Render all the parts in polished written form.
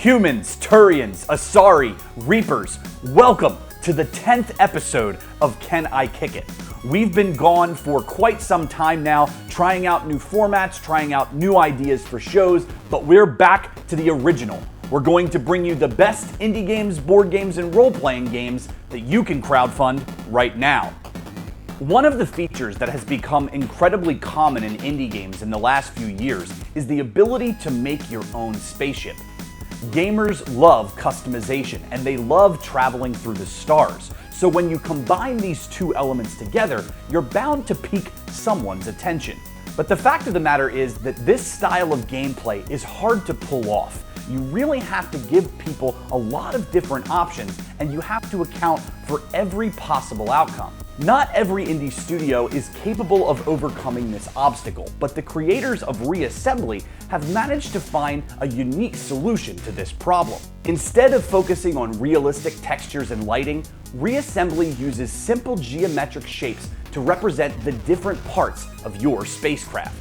Humans, Turians, Asari, Reapers, welcome to the 10th episode of Can I Kick It? We've been gone for quite some time now, trying out new formats, trying out new ideas for shows, but we're back to the original. We're going to bring you the best indie games, board games, and role-playing games that you can crowdfund right now. One of the features that has become incredibly common in indie games in the last few years is the ability to make your own spaceship. Gamers love customization, and they love traveling through the stars. So when you combine these two elements together, you're bound to pique someone's attention. But the fact of the matter is that this style of gameplay is hard to pull off. You really have to give people a lot of different options, and you have to account for every possible outcome. Not every indie studio is capable of overcoming this obstacle, but the creators of Reassembly have managed to find a unique solution to this problem. Instead of focusing on realistic textures and lighting, Reassembly uses simple geometric shapes to represent the different parts of your spacecraft.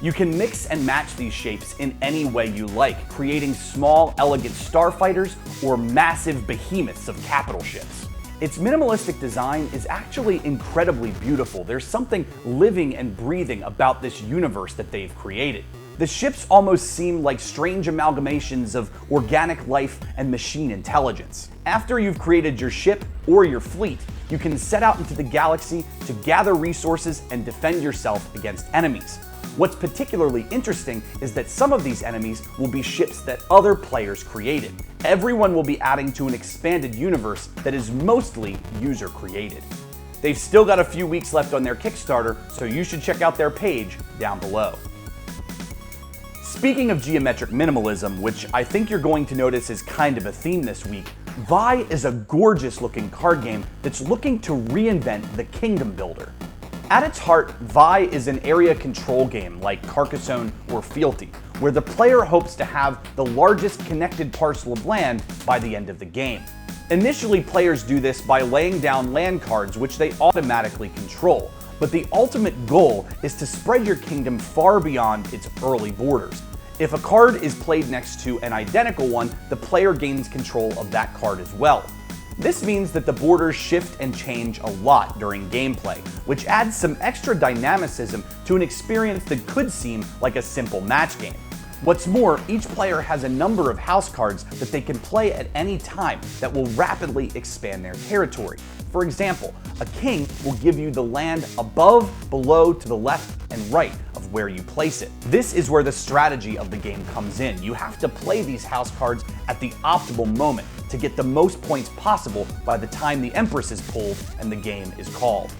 You can mix and match these shapes in any way you like, creating small, elegant starfighters or massive behemoths of capital ships. Its minimalistic design is actually incredibly beautiful. There's something living and breathing about this universe that they've created. The ships almost seem like strange amalgamations of organic life and machine intelligence. After you've created your ship or your fleet, you can set out into the galaxy to gather resources and defend yourself against enemies. What's particularly interesting is that some of these enemies will be ships that other players created. Everyone will be adding to an expanded universe that is mostly user-created. They've still got a few weeks left on their Kickstarter, so you should check out their page down below. Speaking of geometric minimalism, which I think you're going to notice is kind of a theme this week, Vye is a gorgeous-looking card game that's looking to reinvent the kingdom builder. At its heart, Vye is an area control game like Carcassonne or Fealty, where the player hopes to have the largest connected parcel of land by the end of the game. Initially, players do this by laying down land cards which they automatically control, but the ultimate goal is to spread your kingdom far beyond its early borders. If a card is played next to an identical one, the player gains control of that card as well. This means that the borders shift and change a lot during gameplay, which adds some extra dynamicism to an experience that could seem like a simple match game. What's more, each player has a number of house cards that they can play at any time that will rapidly expand their territory. For example, a king will give you the land above, below, to the left, and right of where you place it. This is where the strategy of the game comes in. You have to play these house cards at the optimal moment to get the most points possible by the time the Empress is pulled and the game is called.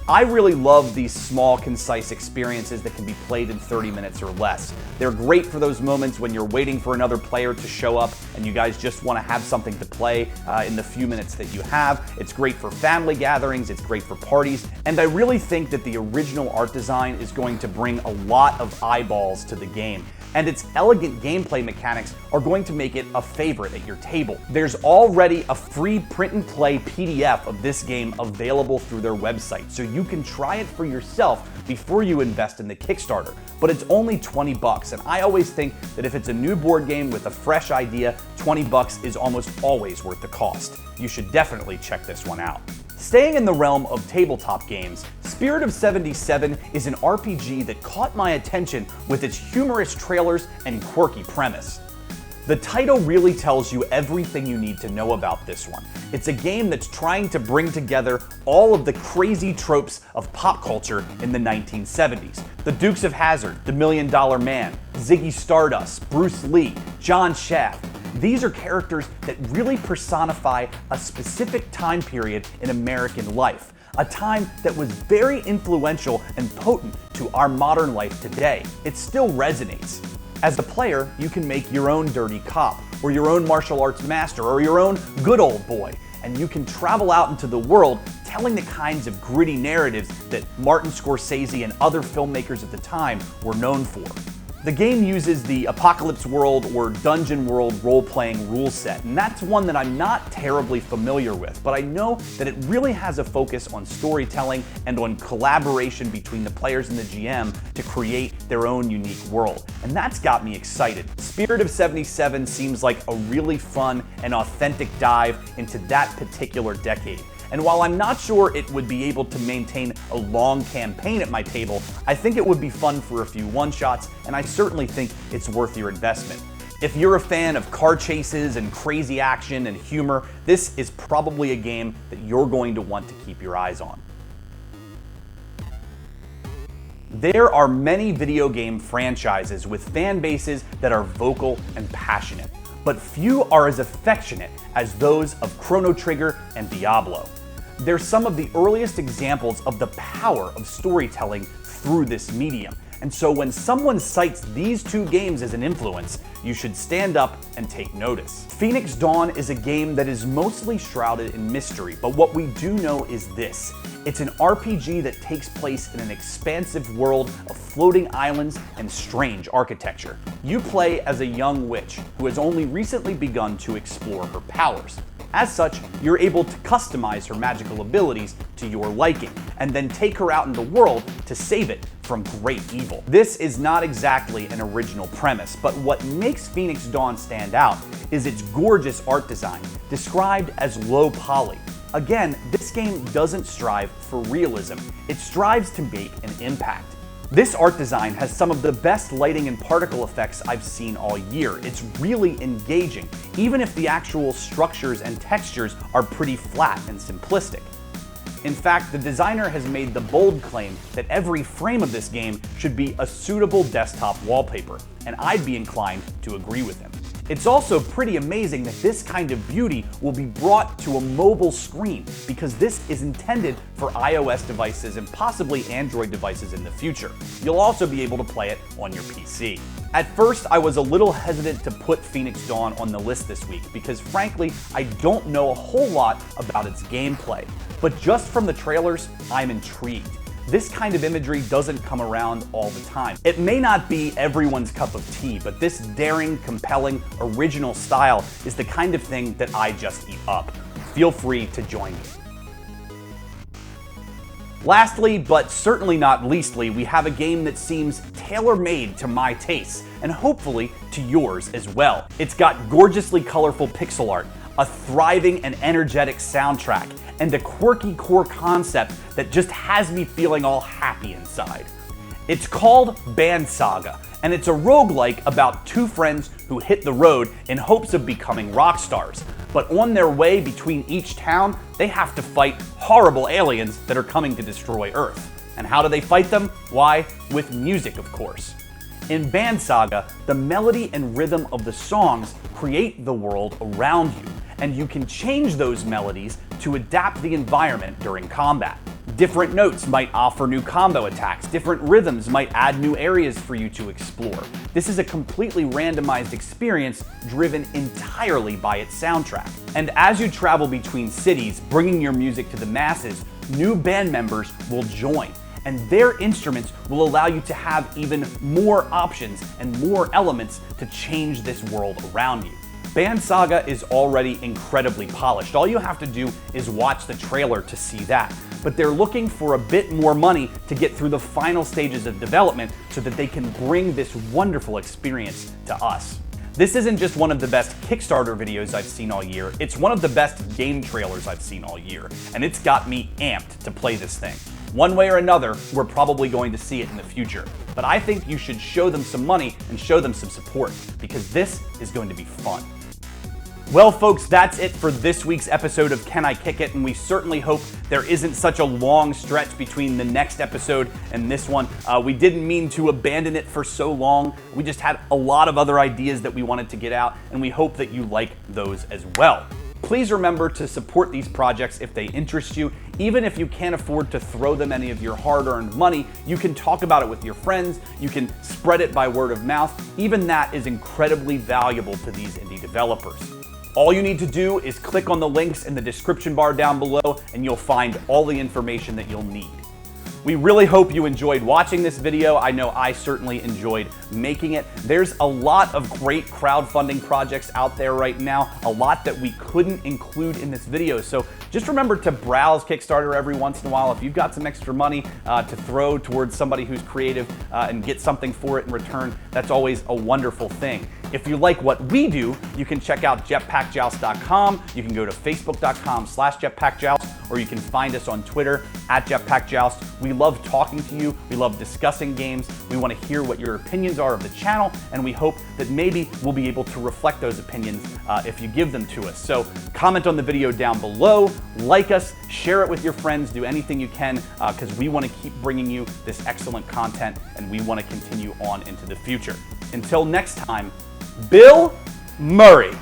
I really love these small, concise experiences that can be played in 30 minutes or less. They're great for those moments when you're waiting for another player to show up and you guys just want to have something to play in the few minutes that you have. It's great for family gatherings, it's great for parties, and I really think that the original art design is going to bring a lot of eyeballs to the game. And its elegant gameplay mechanics are going to make it a favorite at your table. There's already a free print and play PDF of this game available through their website, so you can try it for yourself before you invest in the Kickstarter. But it's only 20 bucks, and I always think that if it's a new board game with a fresh idea, 20 bucks is almost always worth the cost. You should definitely check this one out. Staying in the realm of tabletop games, Spirit of 77 is an RPG that caught my attention with its humorous trailers and quirky premise. The title really tells you everything you need to know about this one. It's a game that's trying to bring together all of the crazy tropes of pop culture in the 1970s. The Dukes of Hazzard, The $1 Million Man, Ziggy Stardust, Bruce Lee, John Shaft. These are characters that really personify a specific time period in American life, a time that was very influential and potent to our modern life today. It still resonates. As a player, you can make your own dirty cop, or your own martial arts master, or your own good old boy, and you can travel out into the world telling the kinds of gritty narratives that Martin Scorsese and other filmmakers at the time were known for. The game uses the Apocalypse World or Dungeon World role-playing rule set, and that's one that I'm not terribly familiar with, but I know that it really has a focus on storytelling and on collaboration between the players and the GM to create their own unique world, and that's got me excited. Spirit of 77 seems like a really fun and authentic dive into that particular decade. And while I'm not sure it would be able to maintain a long campaign at my table, I think it would be fun for a few one-shots, and I certainly think it's worth your investment. If you're a fan of car chases and crazy action and humor, this is probably a game that you're going to want to keep your eyes on. There are many video game franchises with fan bases that are vocal and passionate, but few are as affectionate as those of Chrono Trigger and Diablo. They're some of the earliest examples of the power of storytelling through this medium, and so when someone cites these two games as an influence, you should stand up and take notice. Phoenix Dawn is a game that is mostly shrouded in mystery, but what we do know is this. It's an RPG that takes place in an expansive world of floating islands and strange architecture. You play as a young witch who has only recently begun to explore her powers. As such, you're able to customize her magical abilities to your liking, and then take her out in the world to save it from great evil. This is not exactly an original premise, but what makes Phoenix Dawn stand out is its gorgeous art design, described as low poly. Again, this game doesn't strive for realism, it strives to make an impact. This art design has some of the best lighting and particle effects I've seen all year. It's really engaging, even if the actual structures and textures are pretty flat and simplistic. In fact, the designer has made the bold claim that every frame of this game should be a suitable desktop wallpaper, and I'd be inclined to agree with him. It's also pretty amazing that this kind of beauty will be brought to a mobile screen, because this is intended for iOS devices and possibly Android devices in the future. You'll also be able to play it on your PC. At first, I was a little hesitant to put Phoenix Dawn on the list this week because frankly, I don't know a whole lot about its gameplay. But just from the trailers, I'm intrigued. This kind of imagery doesn't come around all the time. It may not be everyone's cup of tea, but this daring, compelling, original style is the kind of thing that I just eat up. Feel free to join me. Lastly, but certainly not leastly, we have a game that seems tailor-made to my tastes, and hopefully to yours as well. It's got gorgeously colorful pixel art, a thriving and energetic soundtrack, and a quirky core concept that just has me feeling all happy inside. It's called Band Saga, and it's a roguelike about two friends who hit the road in hopes of becoming rock stars. But on their way between each town, they have to fight horrible aliens that are coming to destroy Earth. And how do they fight them? Why, with music, of course. In Band Saga, the melody and rhythm of the songs create the world around you, and you can change those melodies to adapt the environment during combat. Different notes might offer new combo attacks, different rhythms might add new areas for you to explore. This is a completely randomized experience driven entirely by its soundtrack. And as you travel between cities, bringing your music to the masses, new band members will join, and their instruments will allow you to have even more options and more elements to change this world around you. Band Saga is already incredibly polished. All you have to do is watch the trailer to see that. But they're looking for a bit more money to get through the final stages of development so that they can bring this wonderful experience to us. This isn't just one of the best Kickstarter videos I've seen all year, it's one of the best game trailers I've seen all year, and it's got me amped to play this thing. One way or another, we're probably going to see it in the future. But I think you should show them some money and show them some support, because this is going to be fun. Well, folks, that's it for this week's episode of Can I Kick It? And we certainly hope there isn't such a long stretch between the next episode and this one. We didn't mean to abandon it for so long. We just had a lot of other ideas that we wanted to get out, and we hope that you like those as well. Please remember to support these projects if they interest you. Even if you can't afford to throw them any of your hard-earned money, you can talk about it with your friends, you can spread it by word of mouth. Even that is incredibly valuable to these indie developers. All you need to do is click on the links in the description bar down below and you'll find all the information that you'll need. We really hope you enjoyed watching this video. I know I certainly enjoyed making it. There's a lot of great crowdfunding projects out there right now, a lot that we couldn't include in this video. So just remember to browse Kickstarter every once in a while. If you've got some extra money to throw towards somebody who's creative and get something for it in return, that's always a wonderful thing. If you like what we do, you can check out jetpackjoust.com. You can go to facebook.com/jetpackjoust, or you can find us on Twitter @jetpackjoust. We love talking to you. We love discussing games. We want to hear what your opinions are of the channel, and we hope that maybe we'll be able to reflect those opinions if you give them to us. So comment on the video down below, like us, share it with your friends, do anything you can, because we want to keep bringing you this excellent content, and we want to continue on into the future. Until next time, Bill Murray.